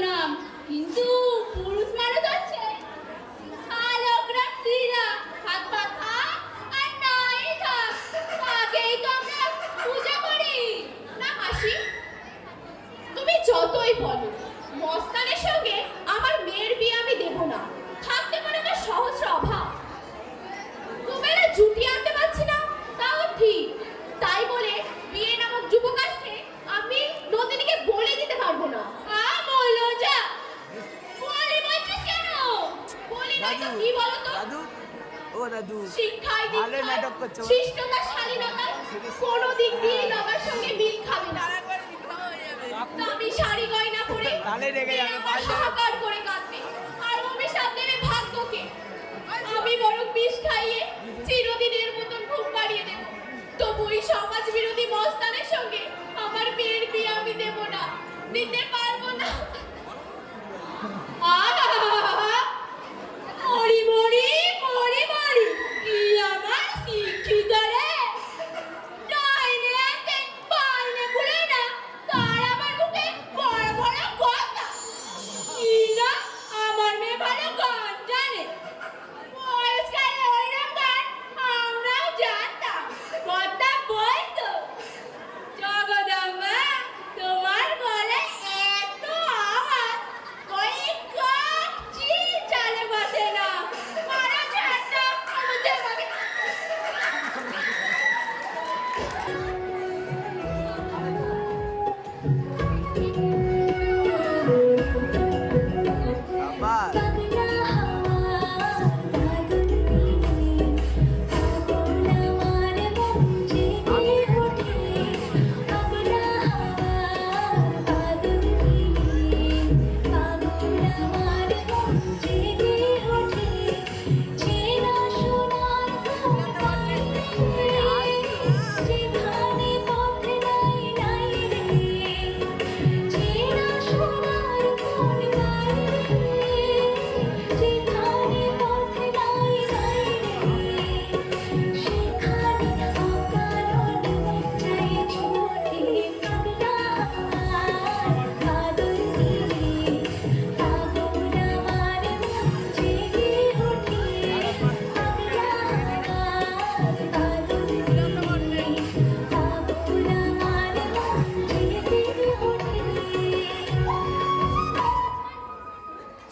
নাম, কিন্তু পুরুষ মানুষ আছে শালকরা স্ত্রীরা হাত পা থাক আর নাই থাক, তাকেই তো আমরা পূজা করি না মাসি? তুমি যতই বলো মস্তানের সঙ্গে আমার মেয়ের বিয়ে আমি দেব না, থাকতে পারে আমার সহস্র অভাব। দুবেলা জুটি আনতে পারছি না তাও ঠিক, তাই বলে বিয়ে নামক যুবকাজকে আমি নন্দিনীকে বলে দিতে পারবো না। বলো যা বলে বলছিস কেন? বলি না তো কি বলো তো? দাদু, ও দাদু, শিক্ষায় ভালো নাটক করছো। শিষ্টতা শালীনতা কোনো দিক দিয়ে বাবার সঙ্গে মিল খাবে না। আমি শাড়ি গয়না পরে তাহলে রেগে যাবে, হাহাকার করে কাঁদবে আর অভিশাপ দেবে ভাগ্যকে। আমি বরং বিষ খাইয়ে চিরদিনের মতন ঘুম পাড়িয়ে দেব, তবু এই সমাজ বিরোধী মস্তানের সঙ্গে আমার মেয়ের বিয়ে আমি দেব না, দিতে পারবো না। মরি মরি মরি মরি, কি আমার শিক্ষিত রে, ডাইনে এতে বাইনে ভুলে না, তার আমার মুখে বড় বড় কথা। কি না আমার মেয়ে ভালো গান জানে, বয়সকালে ওইরকম গান আমরাও জানতাম, কথা বলতো। জগদম্বা তোমার গলে এত আওয়াজ, ওই কাকচি চালে বসে না, মারা ঝাঁটা আমাদের বাড়ি। আবার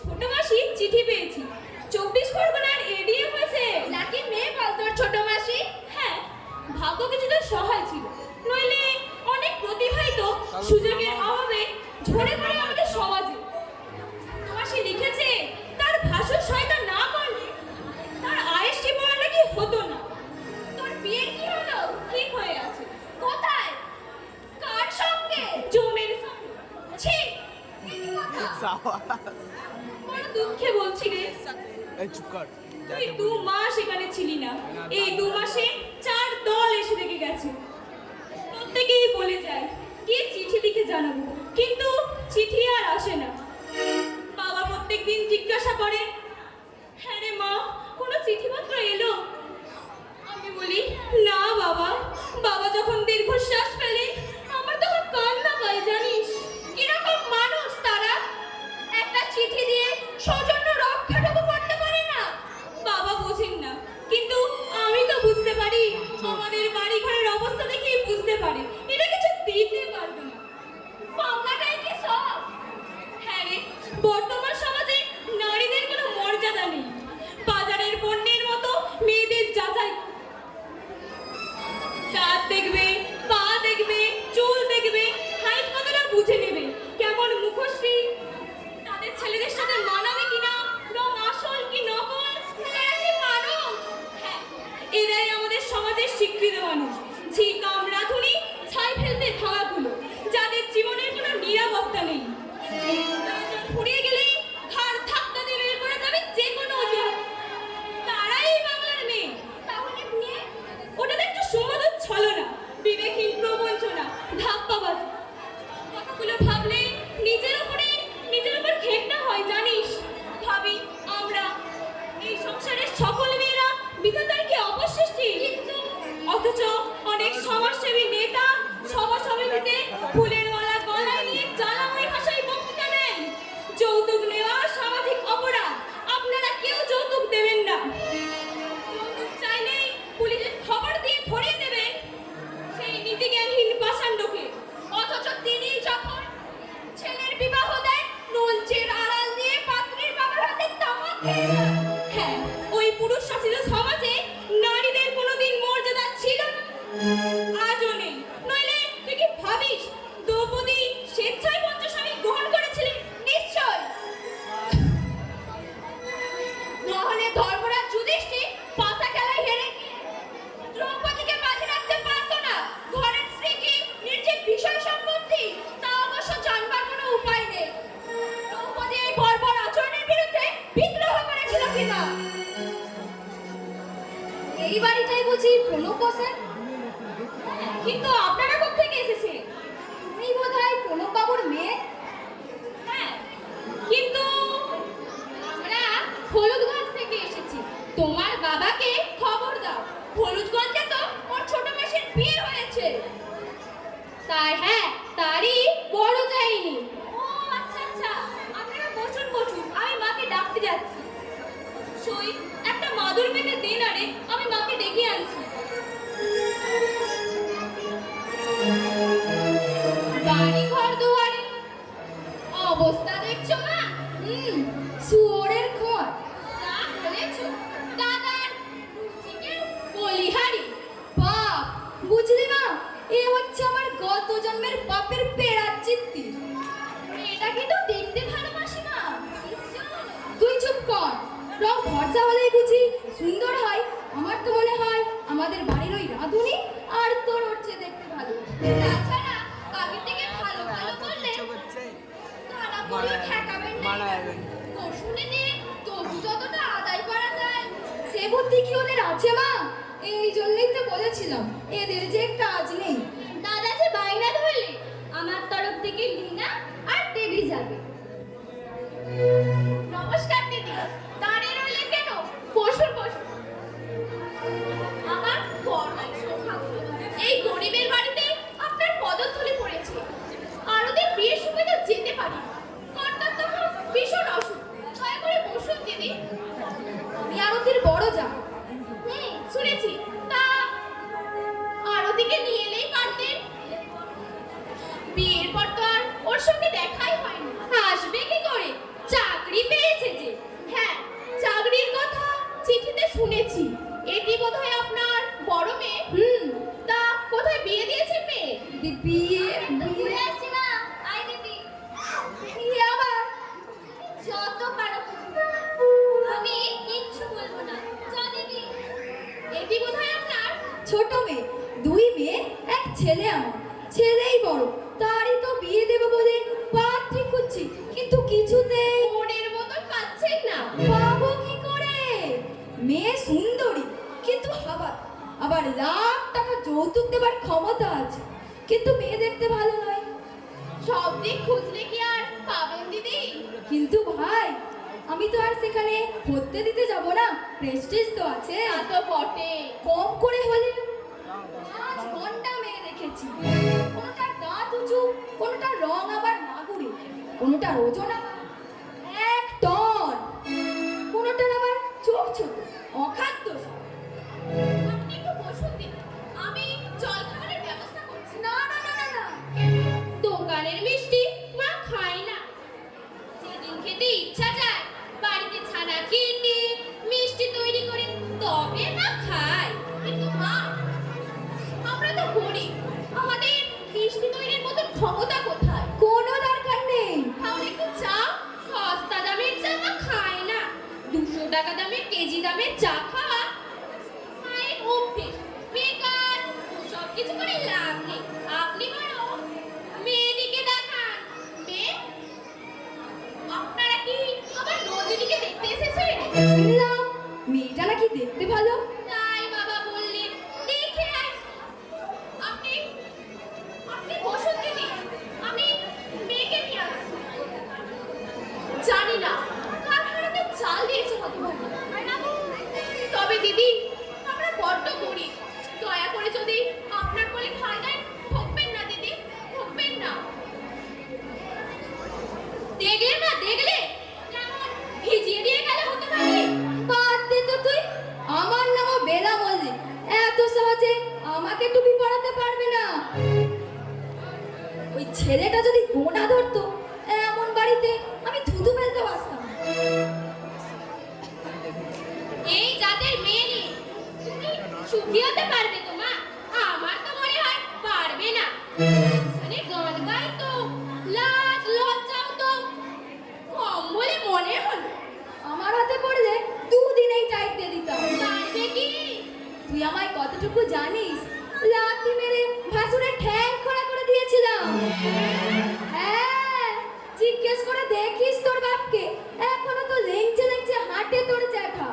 ছোট মাসি চিঠি পেয়েছি, 24 পরগনার এডিএ হয়েছে। নাকি মেয়ে বল তোর ছোট মাসি? হ্যাঁ, ভাগ্য কিছুটা সহায় ছিল, নইলে অনেক প্রতিভাই তো সুযোগের অভাবে ঝরে পড়ে আমাদের সমাজে। ছোট মাসি লিখেছে তার ভাষণ সহায়তা না করলে তার আয়েসটি পড়া নাকি হতো না। তোর বিয়ে কি হলো? ঠিক হয়ে আছে। কোথায়? কার সঙ্গে? জমের সঙ্গে। ছি, এই কথা। বড় দুঃখে বলছি রে, এই চুপ কর। তুই 2 মাস এখানে ছিলি না, এই 2 মাসে 4 দল এসে দেখে গেছে। প্রত্যেকেই বলে যায় কে চিঠি লিখে জানাবো, কিন্তু চিঠি আর আসে না। বাবা প্রত্যেকদিন জিজ্ঞাসা করে, হ্যাঁ রে মা, কোনো চিঠিপত্র এলো? আমি বলি না বাবা। বাবা যখন দীর্ঘশ্বাস ফেলে আমার তখন কান্না পায় জানিস। কিরকম মানুষ তারা, একটা চিঠি দিয়ে সৌজন্য রক্ষাটুকু করতে পারে না। বাবা বোঝেন না, কিন্তু আমি তো বুঝতে পারি। আমাদের বাড়ি ঘরের অবস্থা দেখেই বুঝতে পারি এটা কিছু দিতে পারবে না। পাওনাটাই কি সব? হ্যাঁ রে, বর্তমান সমাজে নারীদের কোনো মর্যাদা নেই। বাজারের পণ্যের মতো মেয়েদের যাচাই, দাঁত দেখবে, পা দেখবে, চুল দেখবে, হাইট কতটা বুঝে নেবে, কেমন মুখশ্রী, তাদের ছেলেদের সাথে মানাবে কিনা, রং আসল কি নকল, এরা কি মানুষ? হ্যাঁ, এরাই আমাদের সমাজের শিক্ষিত মানুষ। ঝিকাম রাধুনি, ছাই ফেলতে ধাওয়াগুলো, যাদের জীবনের কোনো নিরাপত্তা নেই। ফুরিয়ে গেলেই ঘাড় ধাক্কা দিয়ে বের করে যাবে যে কোনো অজুহাত। তারাই বাংলার মেয়ে। তাহলে নিয়ে ওটাতে একটু সুমধুর ছলনা, বিবেকহীন প্রবঞ্চনা, ধাপ্পাবাজি। কথাগুলো ভাবলে নিজের উপর ঘেন্না হয় জানিস। ভাবি আমরা এই সংসারের সকল মেয়েরা বিধাতার কি অবশিষ্টি, অথচ অনেক সমাজসেবী নেতা সভা সমিতিতে ফুলের মালা গলায় নিয়ে জ্বালাময় ভাষায় বক্তৃতা দেন। এই বাড়িটাই বুঝি প্রণব বসেন? কিন্তু আপনারা কোথেকে এসেছেন? তুমি বোধহয় প্রণব বাবুর মেয়ে। হ্যাঁ, কিন্তু আমরা হলুদগঞ্জ থেকে এসেছি। তোমার বাবাকে খবর দাও, হলুদগঞ্জে তো ওর ছোট মাসির বিয়ে হয়েছে। তাই হ্যাঁ, তারই বড় যায়নি। ও আচ্ছা আচ্ছা, আপনারা বসুন বসুন, আমি মাকে ডাকতে যাচ্ছি। সই একটা মাদুর পেতে দিন, আরে আমি মাকে ডেকে আনছি। বাড়ি ঘর দুয়ারে অবস্থা দেখছো মা? শুয়োরের ঘর। যা বলেছো, দাদার চিকেন বলিহারি। বাপ, বুঝলি মা, এ হচ্ছে আমার গত জন্মের বাপের পেড়ার চিত্তি। এটা কিন্তু দেখতে ভালোবাসি না। তুই চুপ কর। রং ভরসা হলেই বুঝি সুন্দর হয়। আমার তো মনে হয় আমাদের বাড়ির ওই রাঁধুনি আর তোর হচ্ছে দেখতে ভালো। তাছাড়া আগের থেকে ভালো ভালো বললে ইচ্ছে করছে তারা বলেও ঠেকাবেন না। মারা যাবেন। শুনে দিয়ে তবু যতটা আদায় করা যায়। সে বুদ্ধি কি ওদের আছে মা? এই জন্যই তো বলেছিলাম এদের যে কাজ নেই। দাদা যে বাইনা ধরলে, আমার তরফ থেকে লিনা আর দেবী যাবে। নমস্কার দিদি, দাঁড়িয়ে রইলে কেন? বসুন বসুন। আমার বড়ই সৌভাগ্য, এই গরিবের বাড়িতে আপনার পদধূলি পড়েছে। আরোদের বিয়ের সময় তো যেতে পারি, কর্তার তখন ভীষণ অসুখ। দয়া করে বসুন দিদি। আমি আরতির বড় যা। শুনেছি। তা আরতিকে নিয়ে এলেই পারতেন। বিয়ের পর তো আর ওর সঙ্গে দেখাই হয়নি। আসবে কি করে? চাকরি পেয়েছে যে। হ্যাঁ, চাকরির কথা চিঠিতে শুনেছি। এটি বোধহয় আপনার বড় মেয়ে। তা কোথায় বিয়ে দিয়েছেন মেয়ে? বিয়ে ঘুরে আসছি মা, আয় দিদি। বিয়ে আবার? যত পারো আমি কিচ্ছু বলবো না। যা দিদি। এটি বোধহয় আপনার ছোট মেয়ে, দুই মেয়ে এক ছেলে। আমার ছেলেই বড়, তারই তো বিয়ে দেবো বলে পাত্র ঠিক করছি, কিন্তু কিছুতেই মনের মতন পাচ্ছেন না। পাবো কি করে? মেয়ে সুন্দরী কিন্তু হাবা, আবার লাখ টাকা যৌতুক দেবার ক্ষমতা আছে, কিন্তু মেয়ে দেখতে ভালো নয়। সব দিক খুঁজলে কি আর পাবেন দিদি? কিন্তু ভাই, আমি তো আর সেখানে হতে দিতে যাব না, প্রেস্টিজ তো আছে। তা তো বটে। কম করে হলে 5 ঘন্টা মেয়ে দেখেছি। কোনোটার দাঁত উঁচু, কোনোটার রং আবার নাগুরে, কোনোটার ওজন আবার 1 টন, কোনোটার আবার চোখ ছোট, অখাদ্য সব। আপনি একটু বসুন দিদি, আমি জল খাবারের ব্যবস্থা করছি। না না না না না, দোকানের মিষ্টি মা খায় না। যেদিন খেতে ইচ্ছা যায় বাড়িতে ছানা কিনে মিষ্টি তৈরি করে তবে মা খায়। কিন্তু মা, আমরা তো গরিব, আমাদের মিষ্টি তৈরির মতো ক্ষমতা কোথায়? কোনো দরকার নেই। তাহলে একটু চা, সস্তা দামের চা মা খায় না। 200 টাকা দামের কেজি দামের চা খাওয়া মায়ের অভ্যেস। বেকার সব কিছু করে লাভ নেই। আপনি বরং মেয়েদিকে দেখান। মেয়ে, আপনারা কি আমার নন্দিনীকে দেখতে এসেছেন? শুনলাম মেয়েটা নাকি দেখতে ভালো। তাই বাবা বললেন দেখে আয়। আপনি আপনি বসুন দিদি, আমি মেয়েকে নিয়ে আসছি। জানি না কার হাড়িতে চাল দিয়েছে হতভাগা। তবে দিদি, আমরা বড্ড গরিব। দয়া করে যদি আপনার কোলে খাই দেন, ঠকবেন না দিদি, ঠকবেন না। দেখলে না, দেখলে কেমন ভিজিয়ে দিয়ে গেলে হতভাগী। বাদ দে তো তুই, আমার নামও বেলা বললি, এত সহজে আমাকে টুপি পরাতে পারবে না। ওই ছেলেটা যদি গোনা ধরতো, এমন বাড়িতে আমি থুতু ফেলতে পারতাম। এই জাতের মেয়ে নিয়ে তুমি সুখী হতে পারবে তো মা? আমার তো মনে হয় পারবে না। মানে গান গাই তো লাজ লজ্জাও তো কম বলে মনে হলো। আমার হাতে পড়লে 2 দিনেই টাইট দিয়ে দিতাম। পারবে কি? তুই আমায় কতটুকু জানিস? লাথি মেরে ভাসুরের ঠ্যাং খোলা করে দিয়েছিলাম। হ্যাঁ, জিজ্ঞেস করে দেখিস তোর বাপকে, এখনো তো লেংচে লেংচে হাঁটে তোর জ্যাঠা।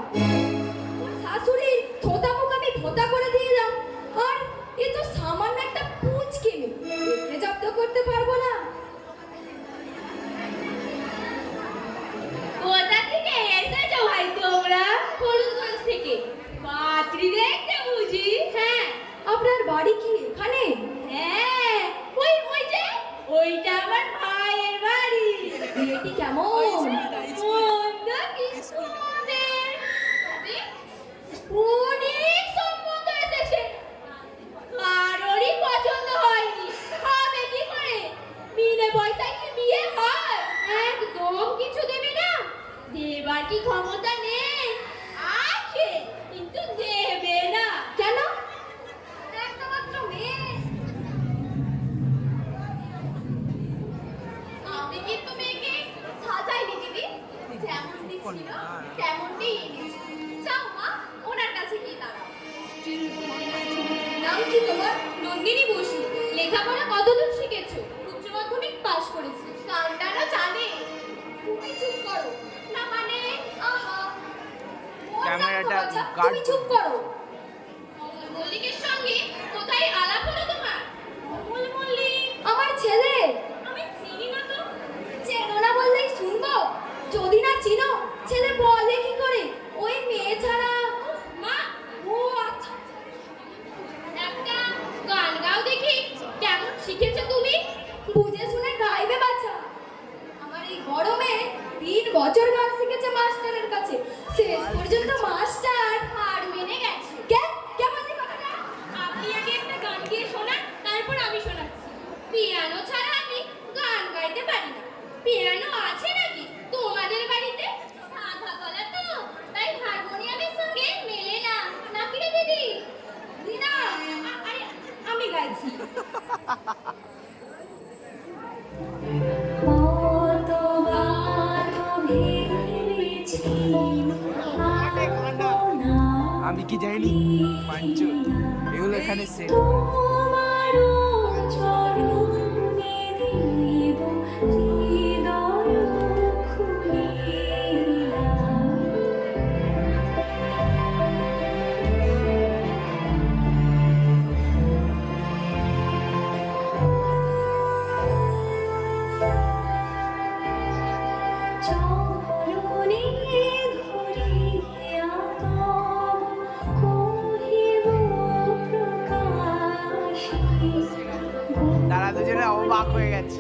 তোর শাশুড়ির থোতা মুখ আমি আপনার বাড়ি কি এখানে? হ্যাঁ, ওই যে ওইটা আমার ভাইয়ের বাড়ি। বিয়েটি কেমন? মন্দ কিছু আমাদের। তবে অনেক সম্বন্ধ এসেছে, কারোরই পছন্দ হয়নি। হবে কি করে? বিনা পয়সায় কি বিয়ে হয়? একদম কিছু দেবে না। দেবার কি ক্ষমতা নেই? আছে, কিন্তু দেবে না। কেন? একটা মাত্র মেয়ে। আমি কিন্তু মেয়েকে সাজাইনি দিদি, যেমনটি ছিল তেমনটি এনেছি। যাও মা, ওনার কাছে গিয়ে দাঁড়াও। নাম কি তোমার? নন্দিনী বসু। লেখাপড়া কতদূর শিখেছো? উচ্চ মাধ্যমিক পাশ করেছি। কান্ডানো জানে। তুমি চুপ করো। না মানে? আহা, ক্যামেরাটা বাচ্চা, guard তুমি চুপ করো। অমল মল্লিকের সঙ্গে কোথায় আলাপ হলো তোমার? অমল মল্লিক আমার ছেলে। আমি চিনি না তো। চেনো না বললেই শুনবো? যদি না চিনো, ছেলে বলে কি করে? ওই মেয়ে ছাড়া। মা, ও আচ্ছা। একটা গান গাও দেখি, কেমন শিখেছো তুমি? বুঝে শুনে গাইবে বাচ্চা। আমার এই গরমে 3 বছর গান শিখেছে মাস্টারের কাছে। শেষ পর্যন্ত মাস্টার হার মেনে গেছে। কেমন যে কথাটা? আপনি আগে একটা গান গিয়ে শোনান, তারপর আমি শোনাচ্ছি। পিয়ানো ছাড়া আমি গান গাইতে পারি না। পিয়ানো আছে নাকি তোমাদের বাড়িতে? সাদা গলা তো, তাই হারমোনিয়ামের সঙ্গে মেলে না, নাকি রে দিদি? দিদা, আরে আমি গাইছি। আমি কি জানি পাঞ্চু এগুলো এখানে সেট তারা দুজনে অবাক হয়ে গেছে